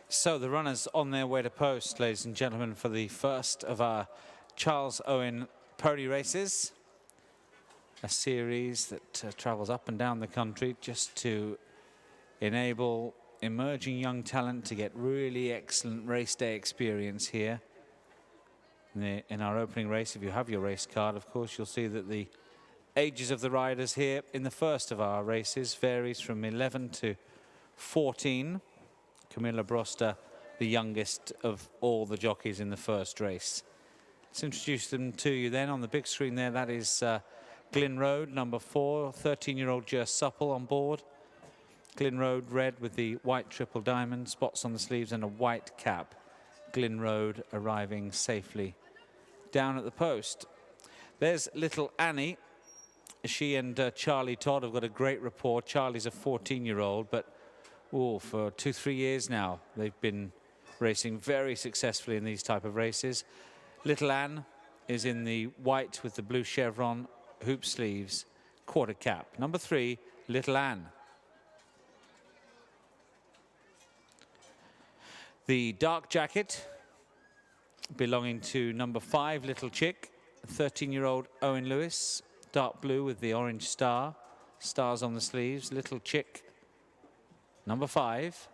So the runners on their way to post, ladies and gentlemen, for the first of our Charles Owen pony races. A series that travels up and down the country just to enable emerging young talent to get really excellent race day experience here. In our opening race, if you have your race card, of course, you'll see that the ages of the riders here in the first of our races varies from 11 to 14. Camilla Broster, the youngest of all the jockeys in the first race. Let's introduce them to you then on the big screen there. That is Glyn Road, number 4, 13-year-old Jer Supple on board. Glyn Road red with the white triple diamond, spots on the sleeves and a white cap. Glyn Road arriving safely down at the post. There's little Annie. She and Charlie Todd have got a great rapport. Charlie's a 14-year-old, but for 2-3 years now, they've been racing very successfully in these type of races. Little Anne is in the white with the blue chevron, hoop sleeves, quarter cap. Number 3, Little Anne. The dark jacket belonging to number 5, Little Chick, 13-year-old Owen Lewis, dark blue with the orange star, stars on the sleeves. Little Chick, number 5.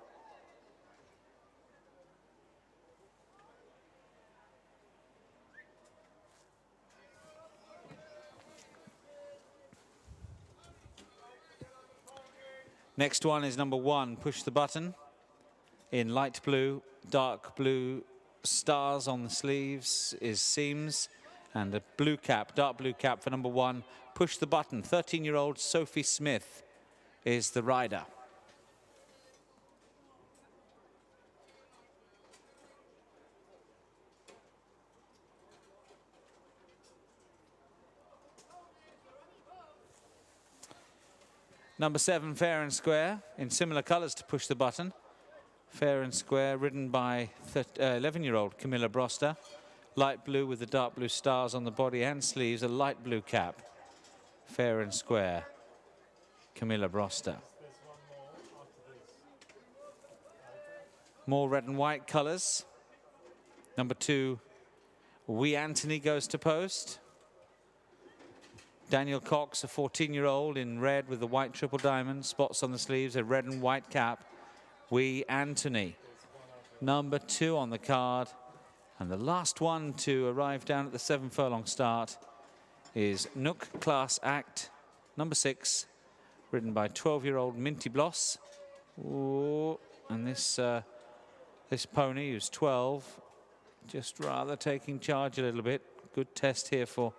Next one is number 1, Push the Button, in light blue, dark blue, stars on the sleeves is seams, and a blue cap, dark blue cap for number 1, Push the Button. 13-year-old Sophie Smith is the rider. Number 7, Fair and Square, in similar colours to Push the Button. Fair and Square, ridden by 11-year-old Camilla Broster. Light blue with the dark blue stars on the body and sleeves, a light blue cap. Fair and Square, Camilla Broster. More red and white colours. Number 2, Wee Anthony goes to post. Daniel Cox, a 14-year-old in red with the white triple diamond, spots on the sleeves, a red and white cap. Wee Anthony. Number 2 on the card. And the last one to arrive down at the 7 furlong start is Nook Class Act, number 6, ridden by 12-year-old Minty Bloss. Ooh, and this pony, who's 12, just rather taking charge a little bit. Good test here for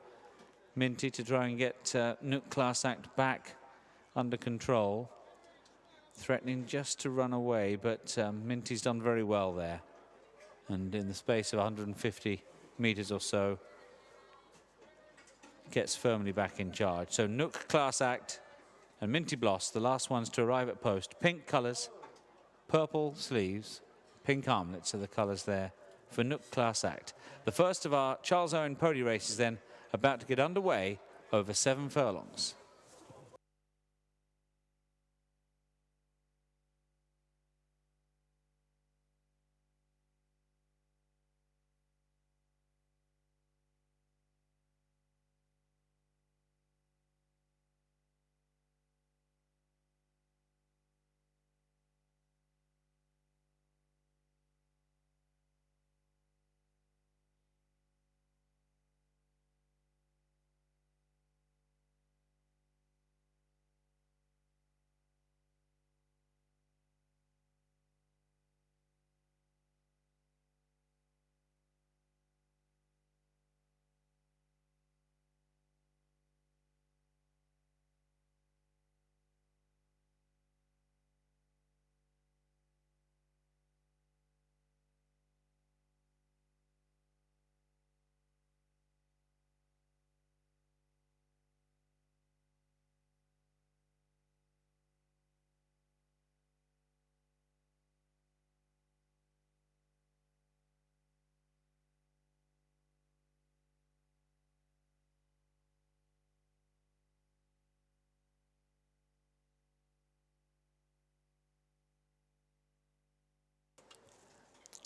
Minty to try and get Nook Class Act back under control. Threatening just to run away, but Minty's done very well there. And in the space of 150 meters or so, gets firmly back in charge. So Nook Class Act and Minty Bloss, the last ones to arrive at post. Pink colours, purple sleeves, pink armlets are the colours there for Nook Class Act. The first of our Charles Owen pony races then about to get underway over 7 furlongs.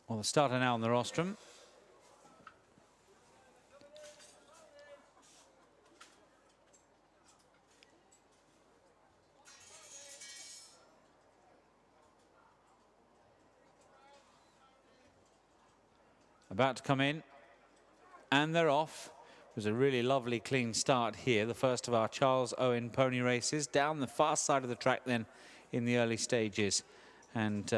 Well, the starter now on the rostrum. About to come in, and they're off. It was a really lovely clean start here, the first of our Charles Owen pony races, down the fast side of the track then in the early stages. And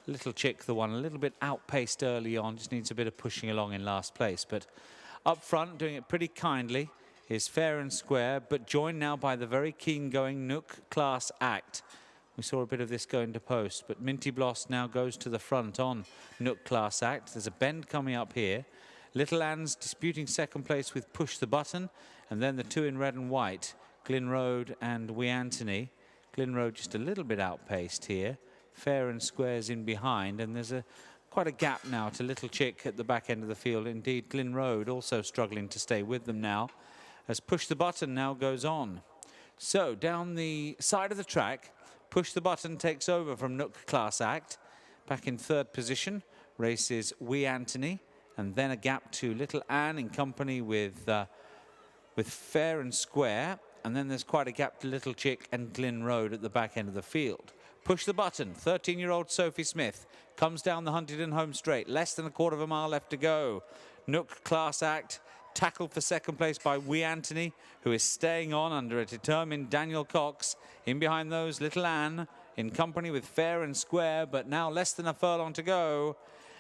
Little Chick, the one a little bit outpaced early on, just needs a bit of pushing along in last place. But up front, doing it pretty kindly, is Fair and Square, but joined now by the very keen-going Nook Class Act. We saw a bit of this going to post, but Minty Bloss now goes to the front on Nook Class Act. There's a bend coming up here. Little Anne's disputing second place with Push the Button, and then the two in red and white, Glyn Road and Wee Anthony. Glyn Road just a little bit outpaced here. Fair and Square's in behind, and there's quite a gap now to Little Chick at the back end of the field. Indeed, Glyn Road also struggling to stay with them now, as Push the Button now goes on. So down the side of the track, Push the Button takes over from Nook Class Act. Back in third position, races Wee Anthony, and then a gap to Little Anne in company with Fair and Square. And then there's quite a gap to Little Chick and Glyn Road at the back end of the field. Push the Button, 13-year-old Sophie Smith, comes down the Huntingdon home straight. Less than a quarter of a mile left to go. Nook Class Act, tackled for second place by Wee Anthony, who is staying on under a determined Daniel Cox. In behind those, Little Anne, in company with Fair and Square, but now less than a furlong to go.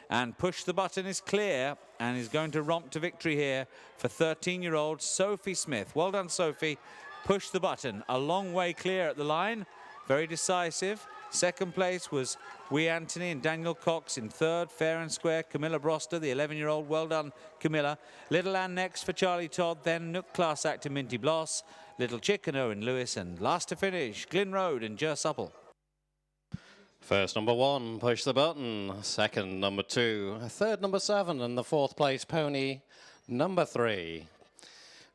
And Push the Button is clear and is going to romp to victory here for 13-year-old Sophie Smith. Well done, Sophie. Push the Button, a long way clear at the line. Very decisive. Second place was Wee Anthony and Daniel Cox. In third, Fair and Square, Camilla Broster, the 11-year-old. Well done, Camilla. Little Anne next for Charlie Todd. Then Nook Class Act and Minty Bloss. Little Chick and Owen Lewis. And last to finish, Glyn Road and Jer Supple. First, number 1, Push the Button. Second, number 2. Third, number 7. And the fourth place pony, number 3.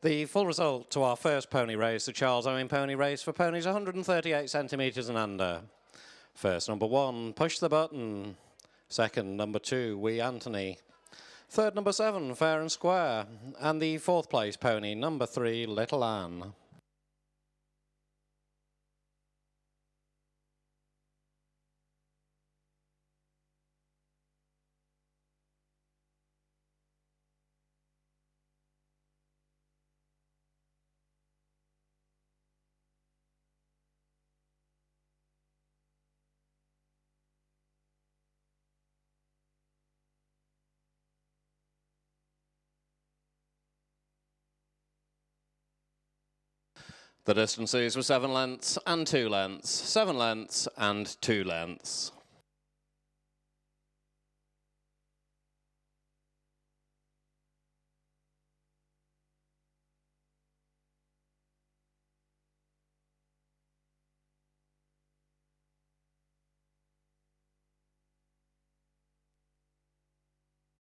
The full result to our first pony race, the Charles Owen pony race for ponies 138 centimetres and under. First, number 1, Push the Button. Second, number 2, Wee Anthony. Third, number 7, Fair and Square. And the fourth place pony, number 3, Little Anne. The distances were 7 lengths and 2 lengths, 7 lengths and 2 lengths.